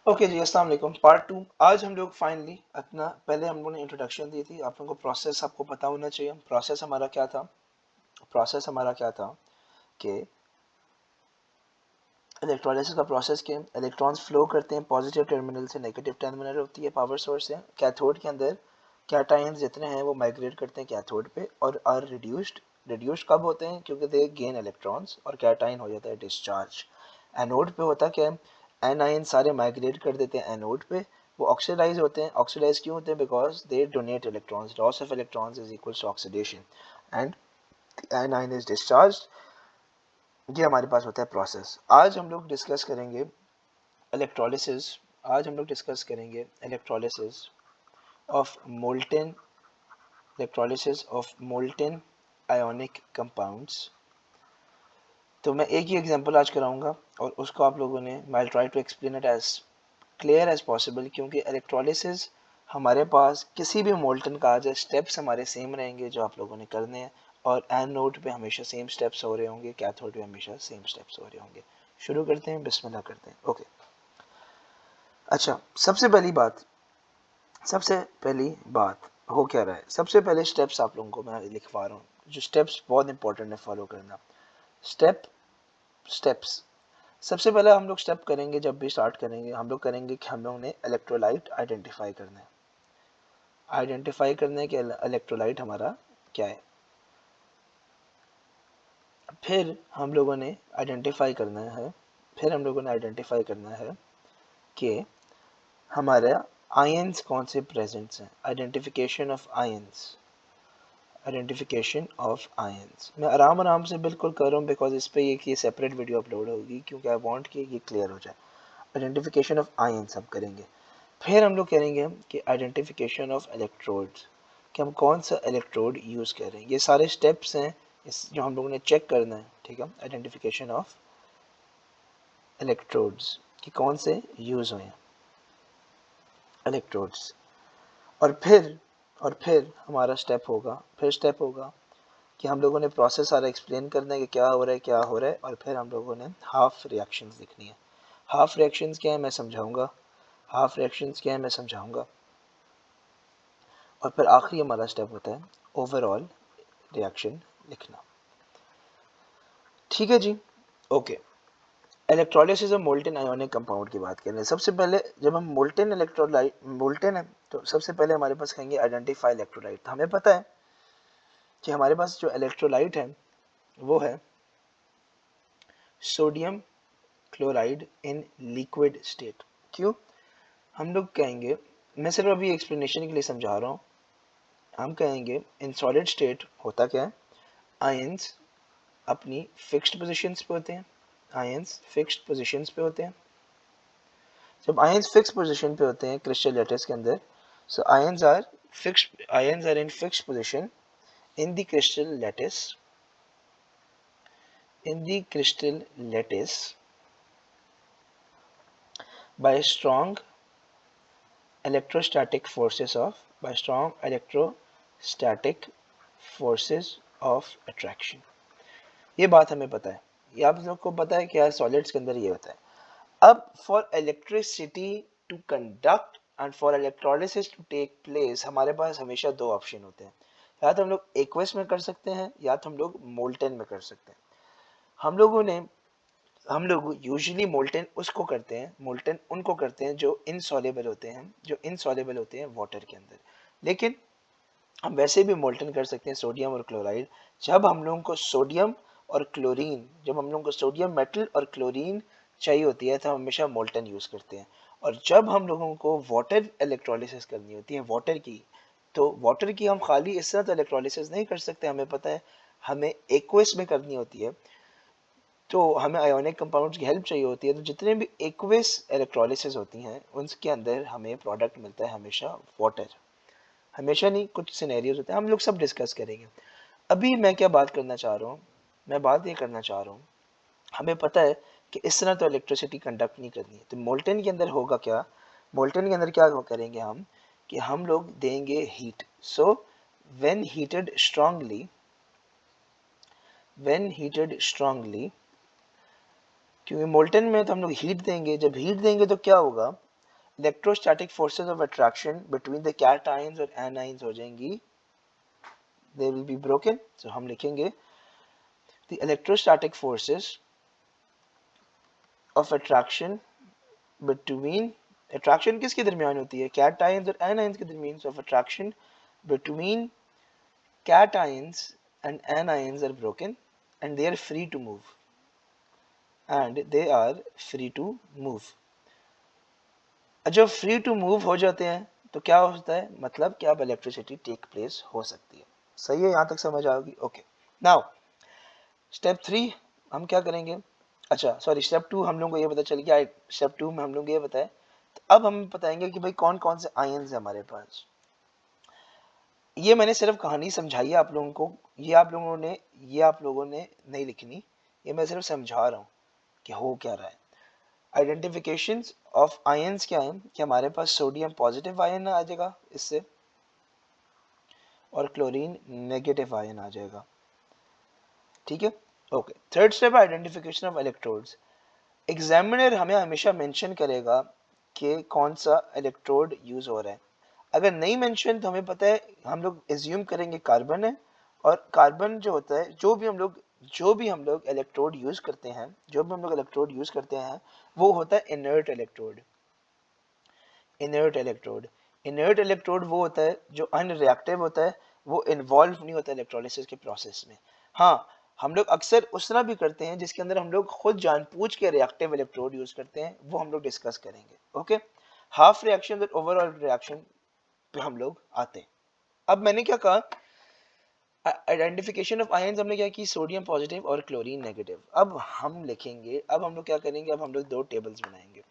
Okay जी, अस्सलाम वालेकुम। Part two. आज हम लोग फाइनली अपना, पहले हम लोगों ने इंट्रोडक्शन दी थी, आप लोगों को प्रोसेस आपको पता होना चाहिए। प्रोसेस हमारा क्या था? प्रोसेस हमारा क्या था कि इलेक्ट्रोलाइसिस का प्रोसेस के इलेक्ट्रॉन्स फ्लो करते हैं पॉजिटिव टर्मिनल से नेगेटिव टर्मिनल होती है पावर सोर्स से। कैथोड के अंदर कैटायंस जितने हैं वो माइग्रेट करते हैं कैथोड पे और आर रिड्यूस्ड। रिड्यूस्ड कब होते हैं? क्योंकि दे गेन इलेक्ट्रॉन्स और कैटायन हो जाता है डिस्चार्ज। एनोड पे होता क्या है? एनायन सारे माइग्रेट कर देते हैं एनोड पे। वो ऑक्सीडाइज होते हैं। ऑक्सीडाइज क्यों होते हैं? Because they donate electrons. Loss of electrons is equal to oxidation and anion is discharge. ये हमारे पास होता है प्रोसेस। आज हम लोग डिस्कस करेंगे इलेक्ट्रोलिसिस। आज हम लोग डिस्कस करेंगे electrolysis of molten electrolysis of molten ionic compounds. तो मैं एक ही एग्जांपल आज कराऊंगा और उसको आप लोगों ने, I try to explain it as clear as possible, क्योंकि इलेक्ट्रोलिसिस हमारे पास किसी भी मोल्टन का आज स्टेप्स हमारे सेम रहेंगे जो आप लोगों ने करने हैं, और एनोड पे हमेशा सेम स्टेप्स हो रहे होंगे, कैथोड पे हमेशा सेम स्टेप्स हो रहे होंगे। शुरू करते हैं, बिस्मिल्लाह करते हैं। ओके। अच्छा, सबसे पहली बात हो क्या रहा है? सबसे पहले स्टेप्स आप लोगों को मैं लिखवा रहा हूँ, जो स्टेप्स बहुत इंपॉर्टेंट है फॉलो करना। स्टेप स्टेप्स सबसे पहले हम लोग स्टेप करेंगे, जब भी स्टार्ट करेंगे हम लोग करेंगे कि हम लोगों ने इलेक्ट्रोलाइट आइडेंटिफाई करना है। आइडेंटिफाई करना है कि इलेक्ट्रोलाइट हमारा क्या है। फिर हम लोगों ने आइडेंटिफाई करना है फिर हम लोगों ने आइडेंटिफाई करना है कि हमारे आयंस कौन से प्रेजेंट्स हैं। Identification of ions. Identification of ions मैं आराम आराम से बिल्कुल कर रहा हूँ, बिकॉज इस पर ये सेपरेट वीडियो अपलोड होगी, क्योंकि आई वांट कि ये क्लियर हो जाए। आइडेंटिफिकेशन ऑफ आयंस हम करेंगे। फिर हम लोग करेंगे कि आइडेंटिफिकेशन ऑफ इलेक्ट्रोड्स, कि हम कौन सा इलेक्ट्रोड यूज़ कर रहे हैं। ये सारे स्टेप्स हैं इस जो हम लोगों ने चेक करना है, ठीक है। आइडेंटिफिकेशन ऑफ इलेक्ट्रोड्स कि कौन से यूज़ हुए हैं इलेक्ट्रोड्स। और फिर हमारा स्टेप होगा कि हम लोगों ने प्रोसेस सारा एक्सप्लेन करना है कि क्या हो रहा है, और फिर हम लोगों ने हाफ रिएक्शंस लिखनी है। हाफ रिएक्शंस क्या है मैं समझाऊंगा। और फिर आखिरी हमारा स्टेप होता है ओवरऑल रिएक्शन लिखना। ठीक है जी। Okay. Electrolysis of molten ionic compound की बात करें। सबसे पहले जब हम मोल्टेन है, तो सबसे पहले हमारे पास कहेंगे आइडेंटिफाई इलेक्ट्रोलाइट। तो हमें पता है कि हमारे पास जो इलेक्ट्रोलाइट है वो है sodium chloride in liquid state. क्यों? हम लोग कहेंगे, मैं सिर्फ अभी एक्सप्लेनेशन के लिए समझा रहा हूँ। हम कहेंगे इन सॉलिड स्टेट होता क्या है, आयंस अपनी फिक्स्ड पोजीशंस पे होते हैं। आयंस फिक्स्ड पोजीशंस पे होते हैं। जब आयंस फिक्स पोजीशन पे होते हैं क्रिस्टल लैटिस के अंदर, so ions are in fixed position in the crystal lattice by strong electrostatic forces of attraction। ये बात हमें पता है, ये आप लोग को पता है कि यार सॉलिड्स के अंदर ये होता है। अब for electricity to conduct and for electrolysis to take place हमारे पास हमेशा दो ऑप्शन होते हैं। या तो हम लोग एक्वस में कर सकते हैं, या तो हम लोग मोल्टेन में कर सकते हैं। हम लोग यूजुअली मोल्टेन उनको करते हैं जो इनसॉल्युबल होते हैं वाटर के अंदर। लेकिन हम वैसे भी मोल्टन कर सकते हैं सोडियम और क्लोराइड। जब हम लोगों को सोडियम मेटल और क्लोरीन चाहिए होती है, तो हम हमेशा मोल्टन यूज़ करते हैं। और जब हम लोगों को वाटर इलेक्ट्रोलिसिस करनी होती है वाटर की, तो वाटर की हम खाली इस तरह तो इलेक्ट्रोलिसिस नहीं कर सकते। हमें पता है हमें एक्वस में करनी होती है, तो हमें आयोनिक कंपाउंड्स की हेल्प चाहिए होती है। तो जितने भी एक्वस इलेक्ट्रोलिसिस होती हैं उनके अंदर हमें प्रोडक्ट मिलता है हमेशा वाटर। हमेशा नहीं, कुछ सिनेरियोज होते हैं, हम लोग सब डिस्कस करेंगे। अभी मैं क्या बात करना चाह रहा हूँ, मैं बात ये करना चाह रहा हूँ, हमें पता है कि इस तरह तो इलेक्ट्रिसिटी कंडक्ट नहीं करनी है। तो मोल्टेन के अंदर होगा क्या? मोल्टेन के अंदर क्या करेंगे हम कि हम लोग देंगे heat. So when heated strongly, क्योंकि मोल्टेन में तो हम लोग हीट देंगे। जब हीट देंगे तो क्या होगा electrostatic forces of attraction between the cations और एनायंस हो जाएंगी, दे विल बी ब्रोकन। सो हम लिखेंगे the electrostatic forces of attraction between, attraction किसके दरमियान होती है, कैटायंस और एनायंस के दरमियान, of attraction between cations and anions are broken and they are free to move, and they are free to move। जब फ्री टू मूव हो जाते हैं तो क्या होता है, मतलब कि अब इलेक्ट्रिसिटी टेक प्लेस हो सकती है। सही है, यहां तक समझ आ गई? ओके, नाउ स्टेप 3 हम क्या करेंगे, अच्छा सॉरी स्टेप 2 हम लोगों को ये पता चल गया, स्टेप 2 में हम लोग ये बताए। तो अब हम बताएंगे कि भाई कौन कौन से आयन्स है हमारे पास। ये मैंने सिर्फ कहानी समझाई है आप लोगों को, ये आप लोगों ने नहीं लिखनी, ये मैं सिर्फ समझा रहा हूँ कि हो क्या रहा है। आइडेंटिफिकेशंस ऑफ आयंस क्या है कि हमारे पास सोडियम पॉजिटिव आयन आ जाएगा इससे, और क्लोरीन नेगेटिव आयन आ जाएगा। ठीक है, okay. Third step identification of electrodes. Examiner हमें हमेशा मेंशन करेगा कि कौन सा इलेक्ट्रोड यूज हो रहा है। अगर नहीं मेंशन तो हमें पता है, हम लोग एज्यूम करेंगे कार्बन है, और कार्बन जो होता है, जो भी हम लोग इलेक्ट्रोड यूज करते हैं, वो होता है इनर्ट इलेक्ट्रोड। इनर्ट इलेक्ट्रोड वो होता है जो अनरिएक्टिव होता है, वो इन्वॉल्व नहीं होता इलेक्ट्रोलिसिस के प्रोसेस में। हाँ, हम लोग अक्सर उस तरह भी करते हैं जिसके अंदर हम लोग खुद जानबूझ के रिएक्टिव इलेक्ट्रोड यूज करते हैं, वो हम लोग डिस्कस करेंगे। ओके, हाफ रिएक्शन और ओवरऑल रिएक्शन पे हम लोग आते हैं। अब मैंने क्या कहा, आइडेंटिफिकेशन ऑफ आयंस हमने क्या की, सोडियम पॉजिटिव और क्लोरीन नेगेटिव। अब हम लिखेंगे, अब हम लोग क्या करेंगे, अब हम लोग दो टेबल्स बनाएंगे।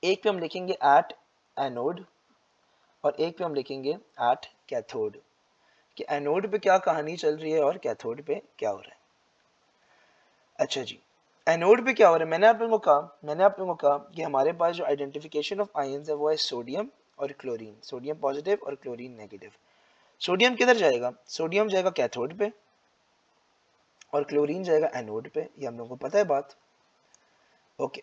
एक पे हम लिखेंगे एट एनोड, और एक पे हम लिखेंगे एट कैथोड, कि एनोड पे क्या कहानी चल रही है और कैथोड पे क्या हो रहा है। अच्छा जी, एनोड पे क्या हो रहा है, मैंने आप लोगों को कहा कि हमारे पास जो आइडेंटिफिकेशन ऑफ आयंस है वो है सोडियम और क्लोरीन, सोडियम पॉजिटिव और क्लोरीन नेगेटिव। सोडियम किधर जाएगा, सोडियम जाएगा कैथोड पे और क्लोरीन जाएगा एनोड पे, ये हम लोगों को पता है बात। ओके,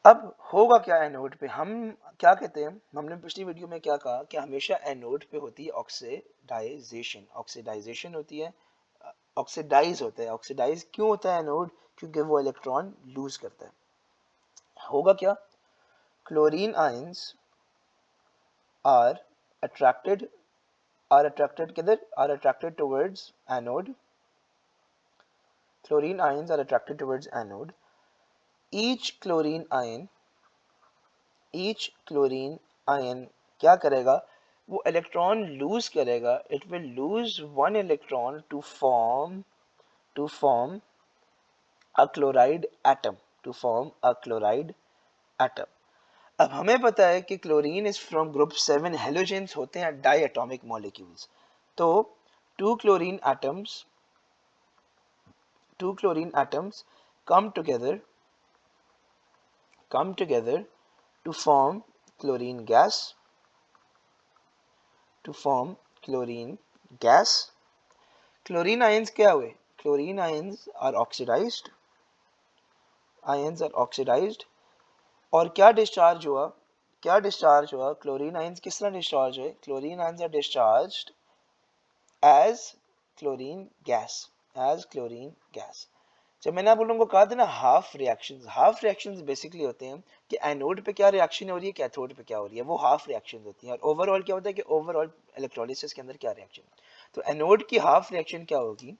अब होगा क्या एनोड पे, हम क्या कहते हैं, हमने पिछली वीडियो में क्या कहा कि हमेशा एनोड पे होती है ऑक्सीडाइजेशन होती है, ऑक्सीडाइज होता है। ऑक्सीडाइज क्यों होता है एनोड, क्योंकि वो इलेक्ट्रॉन लूज करता है। होगा क्या, क्लोरीन आयंस आर अट्रैक्टेड किधर, are attracted towards anode, chlorine ions are attracted towards anode। each chlorine ion क्या करेगा, वो इलेक्ट्रॉन लूज करेगा, it will lose one electron to form a chloride atom. अब हमें पता है कि chlorine is from group 7, halogens होते हैं डाई एटॉमिक मॉलिक्यूल्स। तो to chlorine atoms come together to form chlorine gas, chlorine ions क्या हुए, chlorine ions are oxidized, और क्या डिस्चार्ज हुआ, क्लोरीन आयंस किस तरह डिस्चार्ज हुए, chlorine ions are discharged as chlorine gas. जब मैंने आप लोगों को कहा था ना हाफ रिएक्शंस बेसिकली होते हैं कि एनोड पे क्या रिएक्शन हो रही है, कैथोड पे क्या हो रही है, वो हाफ रिएक्शंस होती हैं। और ओवरऑल क्या होता है कि ओवरऑल इलेक्ट्रोलिसिस के अंदर क्या रिएक्शन, तो एनोड की हाफ रिएक्शन क्या होगी,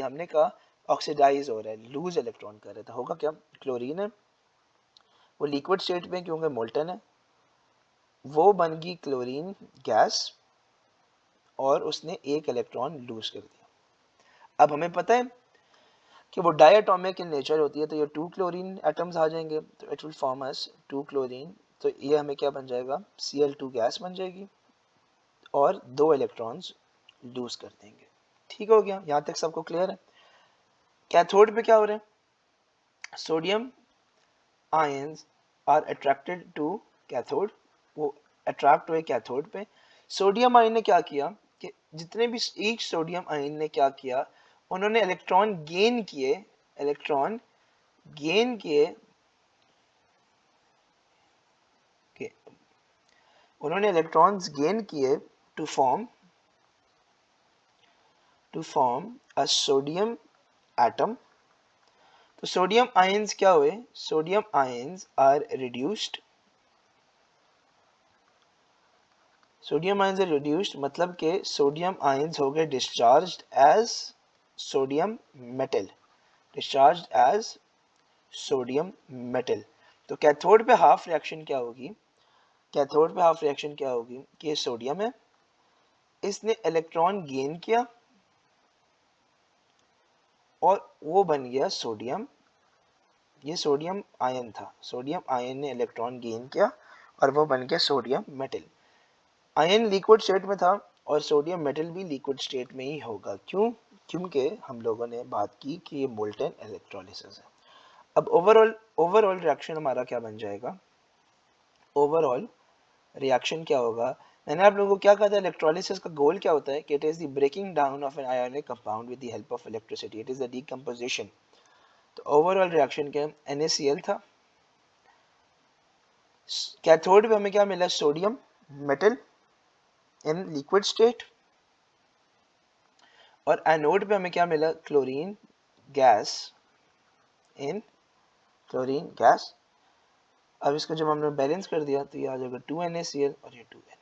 हमने कहा ऑक्सीडाइज हो रहा है, लूज इलेक्ट्रॉन कर रहा था, होगा क्या, क्लोरीन है वो लिक्विड स्टेट में क्योंकि मोल्टन है, वो बन गई क्लोरीन गैस और उसने एक इलेक्ट्रॉन लूज कर दिया। अब हमें पता है कि वो डायटोमिक इन नेचर होती है, तो ये 2 क्लोरीन एटम्स आ जाएंगे, तो it will form us 2 chlorine, तो ये हमें क्या बन जाएगा, Cl2 गैस बन जाएगी और 2 इलेक्ट्रॉन्स लूज कर देंगे। ठीक हो गया, यहां तक सबको क्लियर है। कैथोड पे क्या हो रहा है, sodium ions are attracted to cathode, वो अट्रैक्ट हुए कैथोड पे। सोडियम आयन ने क्या किया कि जितने भी ईच सोडियम आयन ने क्या किया, उन्होंने इलेक्ट्रॉन गेन किए उन्होंने इलेक्ट्रॉन्स गेन किए to form a sodium atom. तो सोडियम आयंस क्या हुए? Sodium ions are reduced, sodium ions are reduced मतलब के सोडियम आयंस हो गए discharged as sodium metal, discharged as sodium metal. तो कैथोड पे हाफ रिएक्शन क्या होगी? कैथोड पे हाफ रिएक्शन क्या होगी कि ये सोडियम है, इसने इलेक्ट्रॉन गेन किया और वो बन गया सोडियम, ये सोडियम आयन था, सोडियम आयन ने इलेक्ट्रॉन गेन किया और वो बन गया sodium metal. Ion liquid state में था और सोडियम मेटल भी लिक्विड स्टेट में ही होगा। क्यों? क्योंकि हम लोगों ने बात की कि ये मोल्टेन इलेक्ट्रोलिसिस है। अब ओवरऑल रिएक्शन हमारा क्या बन जाएगा? ओवरऑल रिएक्शन क्या होगा? मैंने आप लोगों को क्या कहा था, इलेक्ट्रोलिसिस का गोल क्या होता है कि it is the breaking down of an ionic compound with the help of electricity, it is the decomposition. तो ओवरऑल रिएक्शन क्या? NaCl था, कैथोड पे हमें क्या मिला? Sodium metal in liquid state, और एनोड पे हमें क्या मिला? Chlorine gas in chlorine gas. अब इसको जब हमने बैलेंस कर दिया तो ये आ जाएगा 2NaCl और ये 2Na।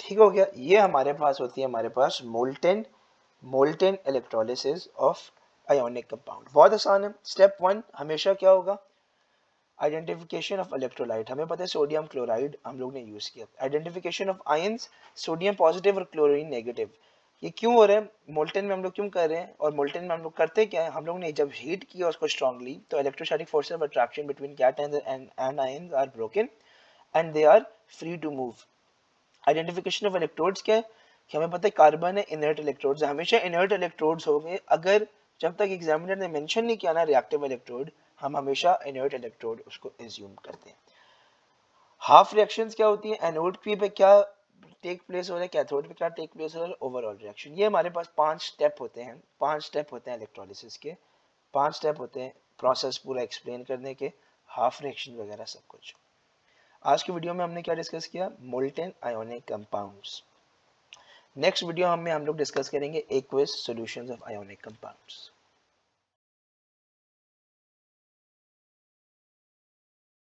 ठीक हो गया। ये हमारे पास होती है, हमारे पास molten electrolysis of ionic compound. बहुत आसान है। स्टेप 1 हमेशा क्या होगा? Identification of electrolyte. हमें पता है सोडियम क्लोराइड हम लोग ने यूज किया। Identification of ions, sodium positive और क्लोरीन नेगेटिव। ये क्यों हो रहा है? मोल्टेन में हम लोग क्यों कर रहे हैं? और मोल्टेन में हम लोग करते क्या है? हम लोग ने जब हीट किया उसको स्ट्रांगली, तो electrostatic forces of attraction between cations and ions are broken and they are free to move. Identification of electrodes क्या है? कि हमें पता है कार्बन है, इनर्ट इलेक्ट्रोड्स। हमेशा इनर्ट इलेक्ट्रोड्स हो गए, अगर जब तक एग्जामिनर ने मेंशन नहीं किया ना रिएक्टिव इलेक्ट्रोड, हम हमेशा इनर्ट इलेक्ट्रोड उसको एज्यूम करते हैं। हाफ रिएक्शंस क्या होती है? एनोड पे क्या टेक प्लेस हो रहा है, कैथोड पे क्या टेक प्लेस हो रहा है, ओवरऑल रिएक्शन। ये हमारे पास 5 स्टेप होते हैं, 5 स्टेप होते हैं इलेक्ट्रोलिसिस के, 5 स्टेप होते हैं प्रोसेस पूरा एक्सप्लेन करने के, हाफ रिएक्शन वगैरह सब कुछ। आज की वीडियो में हमने क्या डिस्कस किया? Molten ionic compounds. Next video में हम लोग डिस्कस करेंगे aqueous solutions of ionic compounds.